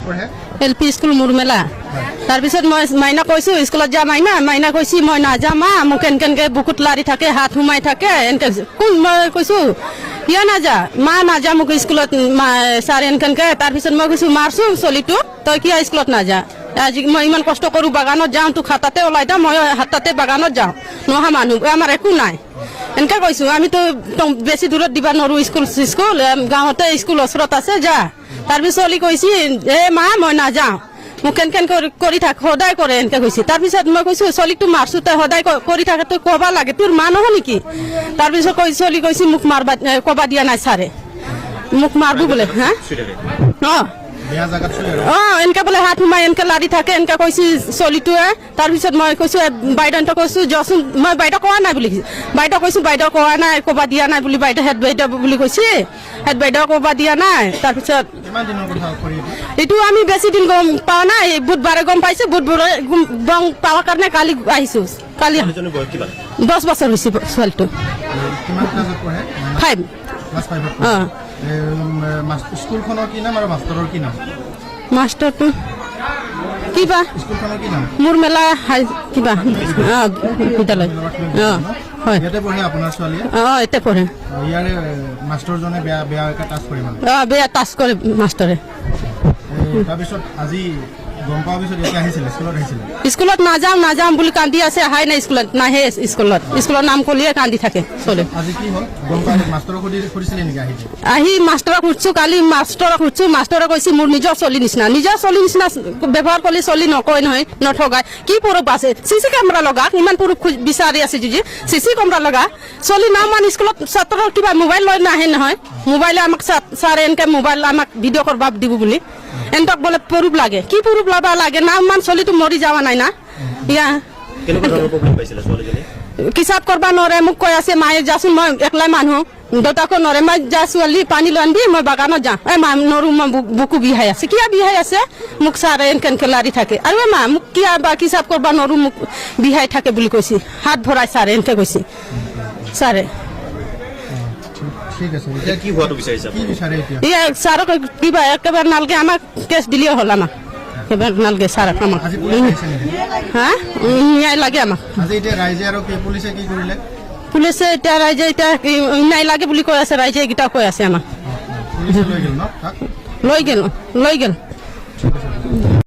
পঢ়ে LP school মুৰমেলা তাৰপিছত মই মাইনা কৈছো স্কুলত যা মাইনা কৈছি মই নাযাম মা মোক এনকে বুকুত লাৰি থাকে হাত সোমাই থাকে এনকে কোন মই কৈছো ইয়া নাযা মা নাযা মোক স্কুলত ছাৰ এনকে তাৰপিছত মই কৈছো মাৰছো চলিটো তই কিয় স্কুলত নাযা আজি মই ইমান কষ্ট কৰো বাগানত যাওঁ তোক হাতাতে ওলাই দা মই হাতাতে বাগানত যাওঁ নহা মানুহ আমাৰ একো নাই এনকে কৈছো আমিতো বেছি দূৰত দিবা নোৱাৰো স্কুল গাঁৱতে স্কুল ওচৰত আছে যা তাৰপিছত চলি কৈছি এ মা মই নাযাওঁ মোক কেনকেন কৰি থাক সদায় কৰে এনকে কৈছি তাৰপিছত মই কৈছো চলিকটো মাৰছো তই সদায় কৰি থাকে তই ক'বা লাগে তোৰ মা নহয় নেকি তাৰপিছত চলি কৈছি মোক মাৰবা ক'বা দিয়া নাই ছাৰে মোক মাৰবো বোলে হা এনকে বোলে হাত সোমাই এনকে লাৰি থাকে এনকে কৈছি চলিটোৱে তাৰপিছত মই কৈছো বাইদেউহঁতক কৈছো যচোন মই বাইদেউ কোৱা নাই বুলি বাইদেউ কৈছো বাইদেউ কোৱা নাই ক'বা দিয়া নাই বুলি বাইদেউ হেড বাইদেউ বুলি কৈছি হেড বাইদেউ ক'বা দিয়া নাই তাৰপিছত এইটো আমি বেছি দিন গম পোৱা নাই বুধবাৰে গম পাইছো বুধবাৰে গম পাৱাৰ কাৰণে কালি আহিছো কালি 10 বছৰ হৈছে ছোৱালীটো 5 স্কুলখনৰ কি নাম আৰু মাষ্টৰৰ কি নাম মাষ্টৰটো কিবা স্কুলখনৰ কি নাম মুৰমেলা কিবা বিদ্যালয় হয় ইয়াতে পঢ়ে আপোনাৰ ছোৱালীয়ে ইয়াতে পঢ়ে ইয়াৰে মাষ্টৰজনে বেয়াকৈ টাচ কৰে মানে বেয়া টাচ কৰে মাষ্টৰে তাৰপিছত আজি গম পোৱাৰ পিছত ইয়াতে আহিছিলে স্কুলত নাযাম বুলি কান্দি আছে আহাই নাই স্কুলত নাহে স্কুলৰ নাম কলিয়ে কান্দি থাকে চলে আজি কি হ'ল গম পাই মাষ্টৰক সুধিছিলে নেকি আহি মাষ্টৰক সুধিছো কালি মাষ্টৰে কৈছে মোৰ নিজৰ চলি নিচিনা ব্যৱহাৰ কৰিলে চলি নকয় নহয় নঠগায় কি পুৰুষ আছে চিচি কেমেৰা লগা ইমান পুৰুষ বিচাৰি আছে যদি চিচি কেমেৰা লগা চলি নাম মান স্কুলত ছাত্ৰৰ কিবা মোবাইল লৈ নাহে নহয় মোবাইলে আমাক ছাৰে এনেকে মোবাইল আমাক ভিডিঅ' কৰিব দিব বুলি এনতক বোলে পুৰুষ লাগে কি পুৰুষ লবা লাগে নাম মান চলিটো মৰি যাৱা নাই না ইয়া কিসাব কৰবা নৰে মোক কৈ আছে মায়ে যাচোন মই একলাই মানুহ দেউতাকো নৰে মই যা ছোৱালী পানী লৈ আনবি মই বাগানত যাওঁ মা নৰো মই বুকু বিহাই আছে কিয় বিহাই আছে মোক ছাৰে এনকে লাৰি থাকে আৰু মা মোক কিয় বা কিসাব কৰবা নৰো মোক বিহাই থাকে বুলি কৈছি হাত ভৰাই ছাৰে এনকে কৈছি ছাৰে ঠিক আছে এতিয়া কি হোৱাটো বিচাৰিছা কি বিচাৰে এতিয়া ছাৰক কিবা একেবাৰে নালগে আমাক কেছ দিলেও হ'ল আমাক একেবাৰে নালগে ছাৰক আমাক হা ন্যায় লাগে আমাক আজি এতিয়া ৰাইজে আৰু কি পুলিচে কি কৰিলে পুলিচে এতিয়া ৰাইজে এতিয়া ন্যায় লাগে বুলি কৈ আছে ৰাইজে এইকেইটা কৈ আছে আমাক পুলিচে লৈ গেল ন লৈ গেল